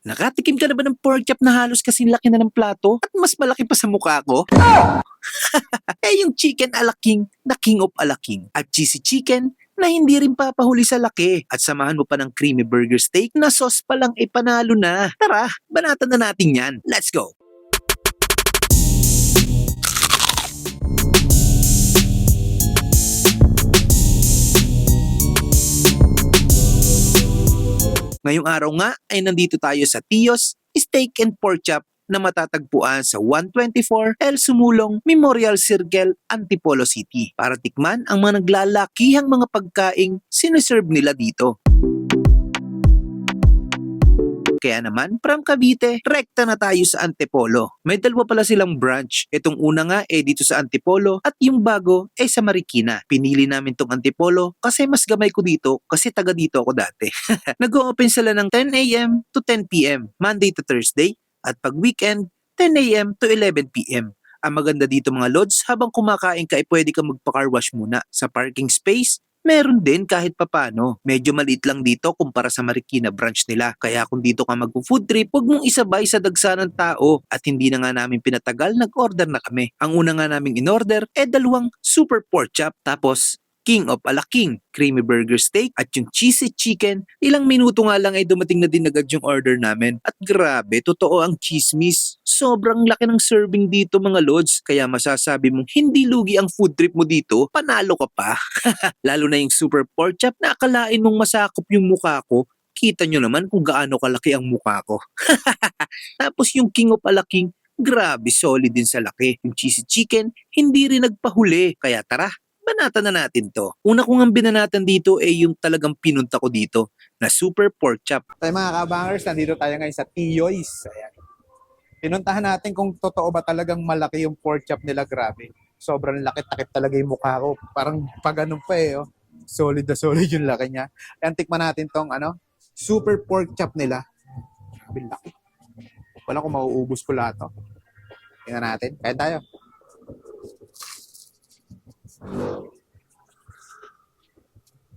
Nakatikim ka na ba ng pork chop na halos kasing laki na ng plato at mas malaki pa sa mukha ko? Yung chicken ala king na king of ala king at cheesy chicken na hindi rin papahuli sa laki at samahan mo pa ng creamy burger steak na sauce pa lang panalo na. Tara, banatan na natin yan. Let's go! Ngayong araw nga ay nandito tayo sa Tio's Steak and Pork Chop na matatagpuan sa 124 El Sumulong Memorial Circle, Antipolo City para tikman ang mga naglalakihang mga pagkaing siniserve nila dito. Kaya naman, from Cavite, rekta na tayo sa Antipolo. May dalawa pala silang branch. Itong una nga dito sa Antipolo at yung bago sa Marikina. Pinili namin tong Antipolo kasi mas gamay ko dito kasi taga dito ako dati. Nag-o-open sila ng 10 a.m. to 10 p.m. Monday to Thursday at pag weekend, 10 a.m. to 11 p.m. Ang maganda dito mga lods, habang kumakain ka pwede ka magpa-car wash muna. Sa parking space, meron din kahit papano. Medyo maliit lang dito kumpara sa Marikina branch nila. Kaya kung dito ka mag-food trip, huwag mong isabay sa dagsa ng tao. At hindi na nga namin pinatagal, nag-order na kami. Ang una nga naming in-order, dalawang super pork chop. Tapos, king of ala king, creamy burger steak at yung cheesy chicken. Ilang minuto nga lang dumating na din agad yung order namin. At grabe, totoo ang chismis. Sobrang laki ng serving dito mga lods. Kaya masasabi mong hindi lugi ang food trip mo dito, panalo ka pa. Lalo na yung super pork chop na akalain mong masakop yung mukha ko. Kita nyo naman kung gaano kalaki ang mukha ko. Tapos yung king of ala king, grabe solid din sa laki. Yung cheesy chicken, hindi rin nagpahuli. Kaya tara, banatan na natin to. Una kong ang binanatan dito yung talagang pinunta ko dito na super pork chop. Tayo mga kabangers, nandito tayo ngayon sa Tio's. Ayan. Pinuntahan natin kung totoo ba talagang malaki yung pork chop nila. Grabe. Sobrang laki-takip talaga yung mukha ko. Parang pag ganun pa oh. Solid na solid yung laki niya. Ayan, tikman natin tong super pork chop nila. Grabe laki. Wala kung mauubos ko lahat to. Tingnan natin. Kaya tayo.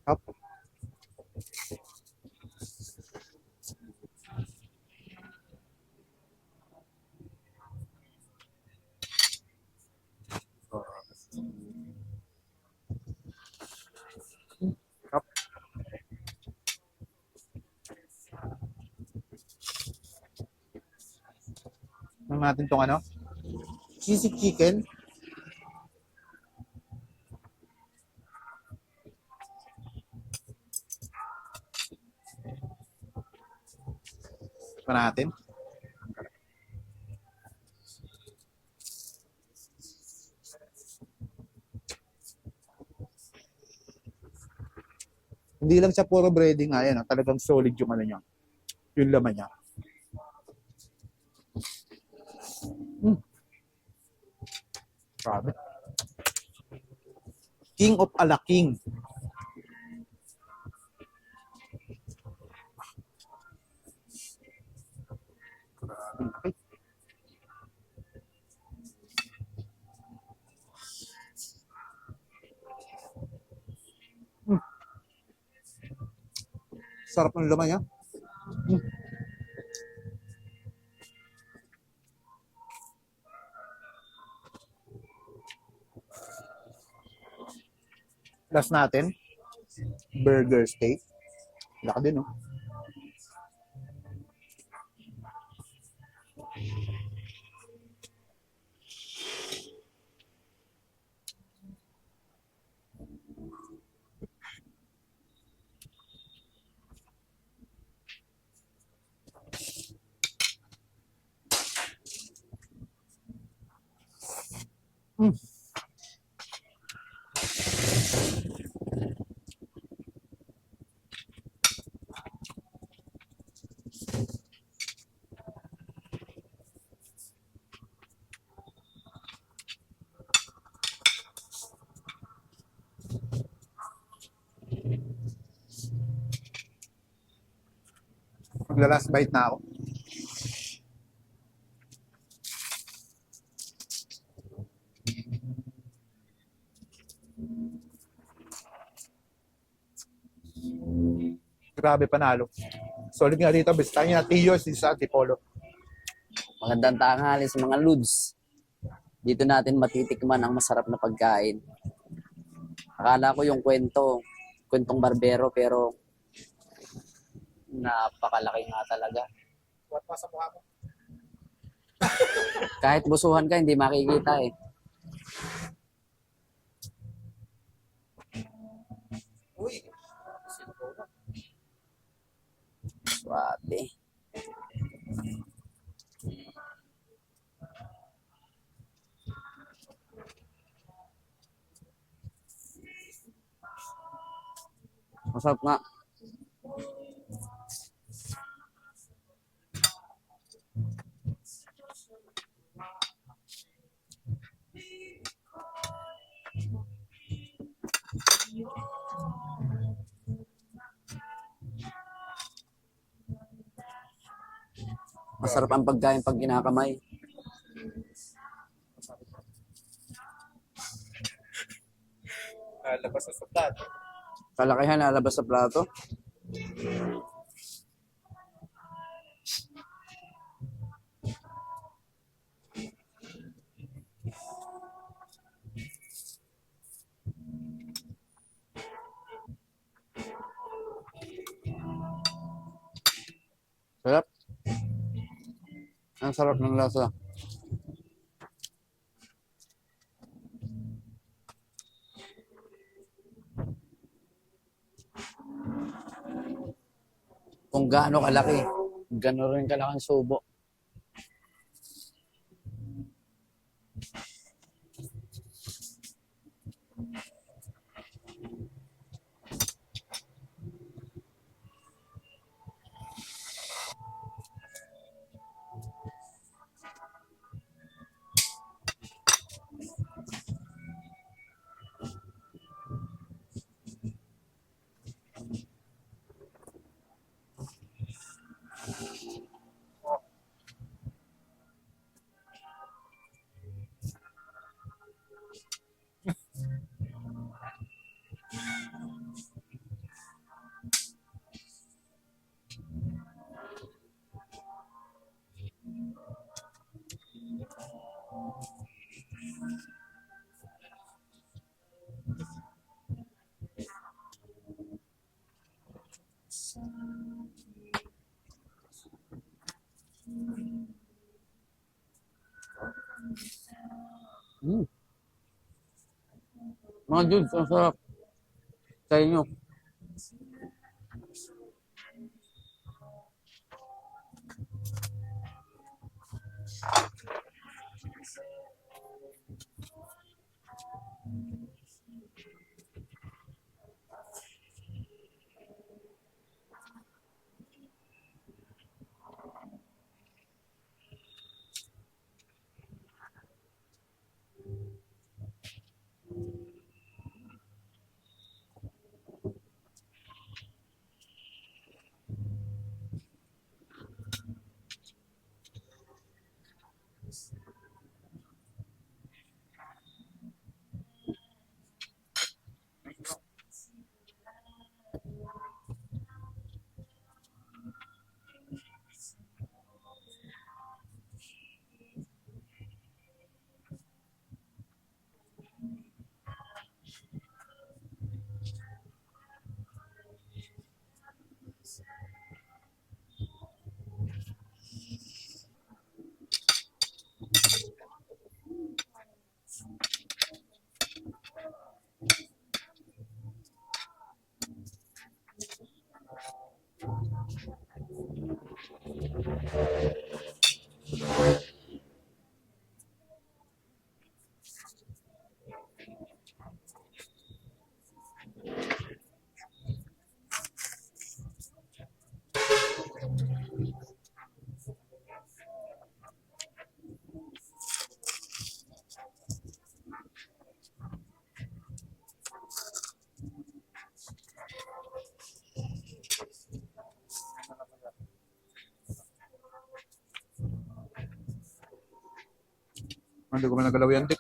Hop. Hop. Tingnan natin tong cheesy chicken. Tingnan natin. Hindi lang siya puro breading nga talagang solid yung niya. Yung laman niya. Grabe. King of ala king. Grabe. Sarap ng laman niya. Last natin, burger steak. Laki din, no? Magla-last bite na ako. Grabe, panalo. Solid nga dito, bisitahin niya Tio's dito sa Antipolo. Magandang tanghali sa mga Lods. Dito natin matitikman ang masarap na pagkain. Akala ko yung kwentong barbero, pero napakalaki nga talaga. What pa sa mukha mo? Kahit busuhan ka, hindi makikita eh. Uy! Swate. Masarap nga. Masarap ang pagkain pag kinakamay. Labas sa sukat. Kalakihan lalabas sa plato. Sarap. Ang sarap ng lasa. Kung gaano kalaki, gano'n rin kalaki ang subo. Mga dudes, ang sarap. Sa inyo. Hindi ko man nagalaw yan, Dick.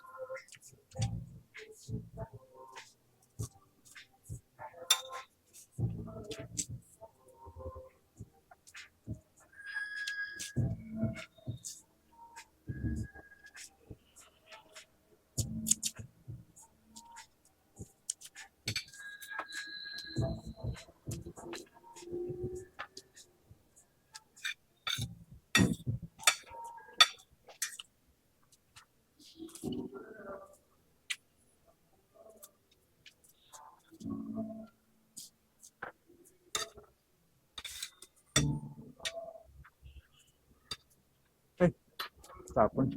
Tapon.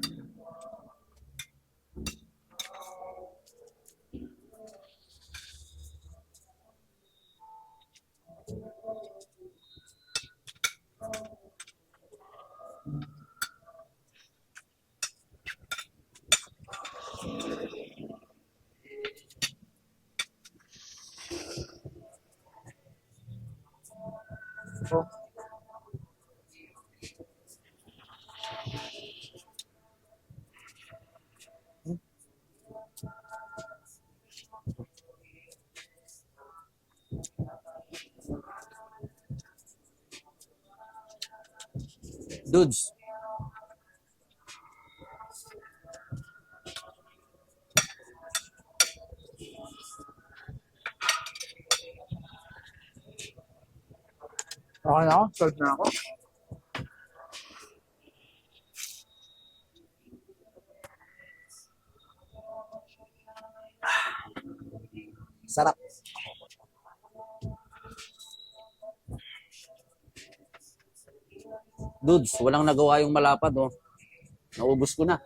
Oh. Dudes, Okay na ako. Sold na ako. sarap. Dudes, walang nagawa yung malapad, oh. Naubos ko na.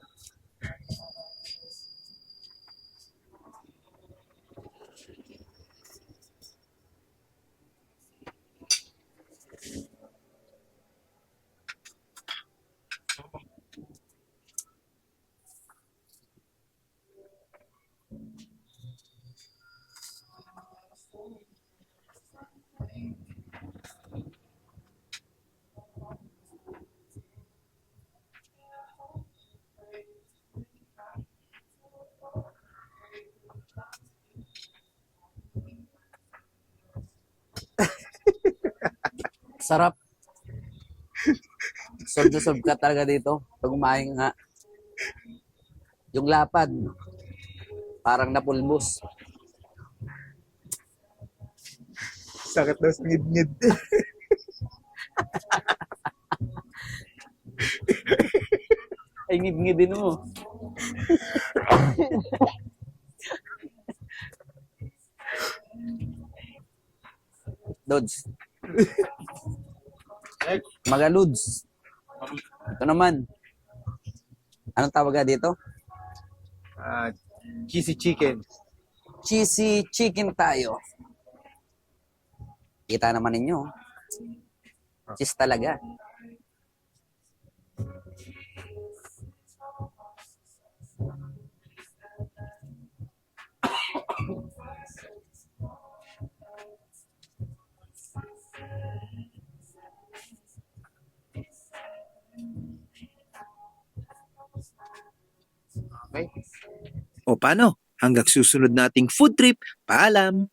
Sarap. Solve na solve ka talaga dito. Pag umain nga. Yung lapad, parang napulbos. Sakit daw sa ngid-ngid. Ay, ngid-ngidin mo. Dudes. Mga Ludes. Ito naman. Anong tawag nga dito? Cheesy chicken. Cheesy chicken tayo. Kita naman ninyo. Cheese talaga. Okay. O paano? Hanggang susunod nating food trip, paalam!